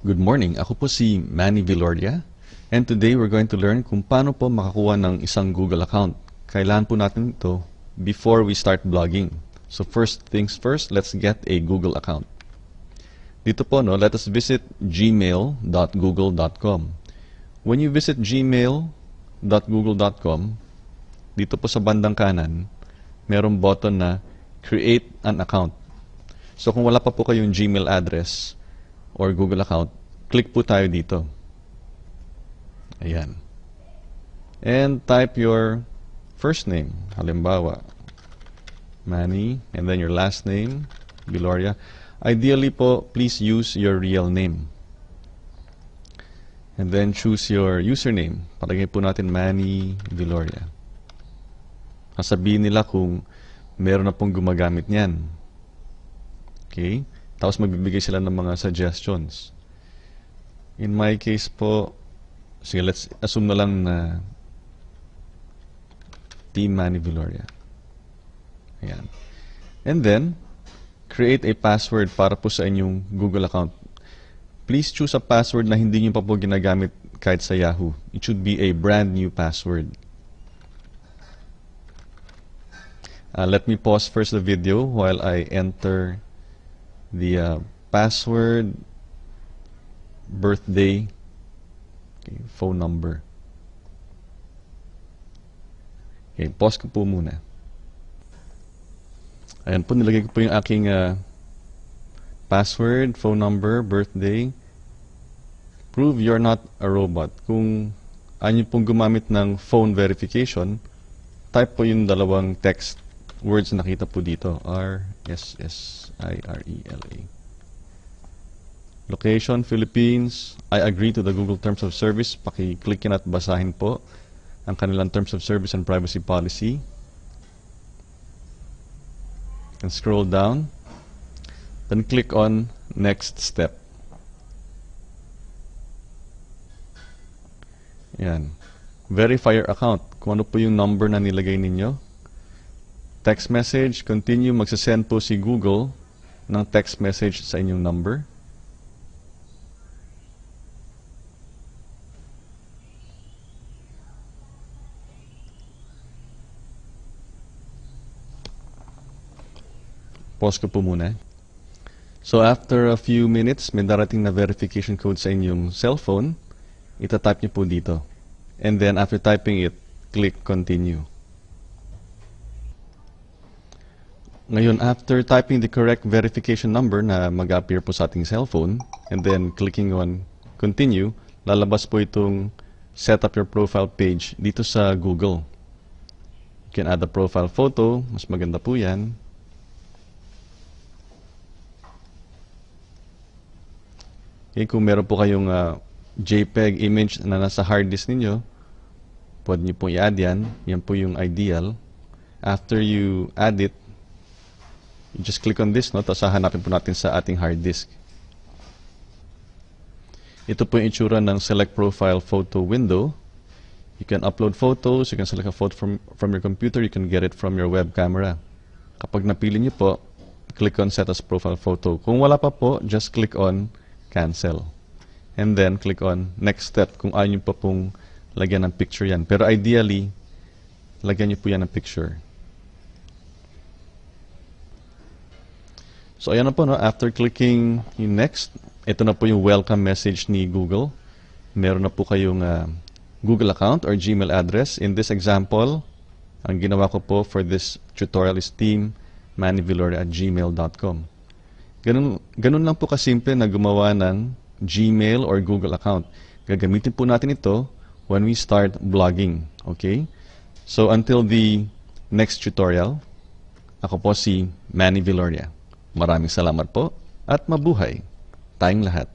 Good morning, ako po si Manny Villoria and today we're going to learn kung paano po makakuha ng isang Google account. Kailangan po natin ito before we start blogging. So first things first, let's get a Google account. Dito po, let us visit gmail.google.com. When you visit gmail.google.com, dito po sa bandang kanan, merong button na Create an Account. So kung wala pa po kayong Gmail address or Google account, click po tayo dito. Ayan. And type your first name. Halimbawa, Manny, and then your last name, Villoria. Ideally po, please use your real name. And then choose your username. Palagay po natin Manny Villoria. Sasabihin nila kung meron na pong gumagamit niyan. Okay? Tapos magbibigay sila ng mga suggestions. In my case po, sige, let's assume na lang na Team Manny Villoria. Ayan. And then, create a password para po sa inyong Google account. Please choose a password na hindi nyo pa po ginagamit kahit sa Yahoo. It should be a brand new password. Let me pause first the video while I enter the password, birthday, okay, phone number. Okay, pause ko po muna. Ayan po, nilagay ko po yung aking password, phone number, birthday. Prove you're not a robot. Kung ayaw pong gumamit ng phone verification, type po yung dalawang text words na nakita po dito. R-S-S-I-R-E-L-A. Location, Philippines. I agree to the Google Terms of Service. Paki-click yan at basahin po ang kanilang Terms of Service and Privacy Policy. And scroll down. Then click on Next Step. Yan. Verify your account. Kung ano po yung number na nilagay ninyo. Text message, continue, magsasend po si Google ng text message sa inyong number. Pause ko po muna. So after a few minutes, may darating na verification code sa inyong cellphone. Ita-type niyo po dito. And then after typing it, click continue. Ngayon, after typing the correct verification number na mag-appear po sa ating cellphone, and then clicking on continue, lalabas po itong set up your profile page dito sa Google. You can add a profile photo, mas maganda po yan. Okay, kung meron po kayong JPEG image na nasa hard disk ninyo, pwede nyo po i-add yan. Yan po yung ideal. After you add it, you just click on this, tapos hahanapin po natin sa ating hard disk. Ito po yung itsura ng Select Profile Photo window. You can upload photos, you can select a photo from your computer, you can get it from your web camera. Kapag napili niyo po, click on Set as Profile Photo. Kung wala pa po, just click on Cancel. And then click on Next Step kung ayaw niyo pa pong lagyan ng picture yan. Pero ideally, lagyan niyo po yan ng picture. So, ayan na po, after clicking yung next, ito na po yung welcome message ni Google. Meron na po kayong Google account or Gmail address. In this example, ang ginawa ko po for this tutorial is teammannyvilloria@gmail.com. Ganun lang po kasimple na gumawa ng Gmail or Google account. Gagamitin po natin ito when we start blogging. Okay? So, until the next tutorial, ako po si Manny Villoria. Maraming salamat po at mabuhay tayong lahat.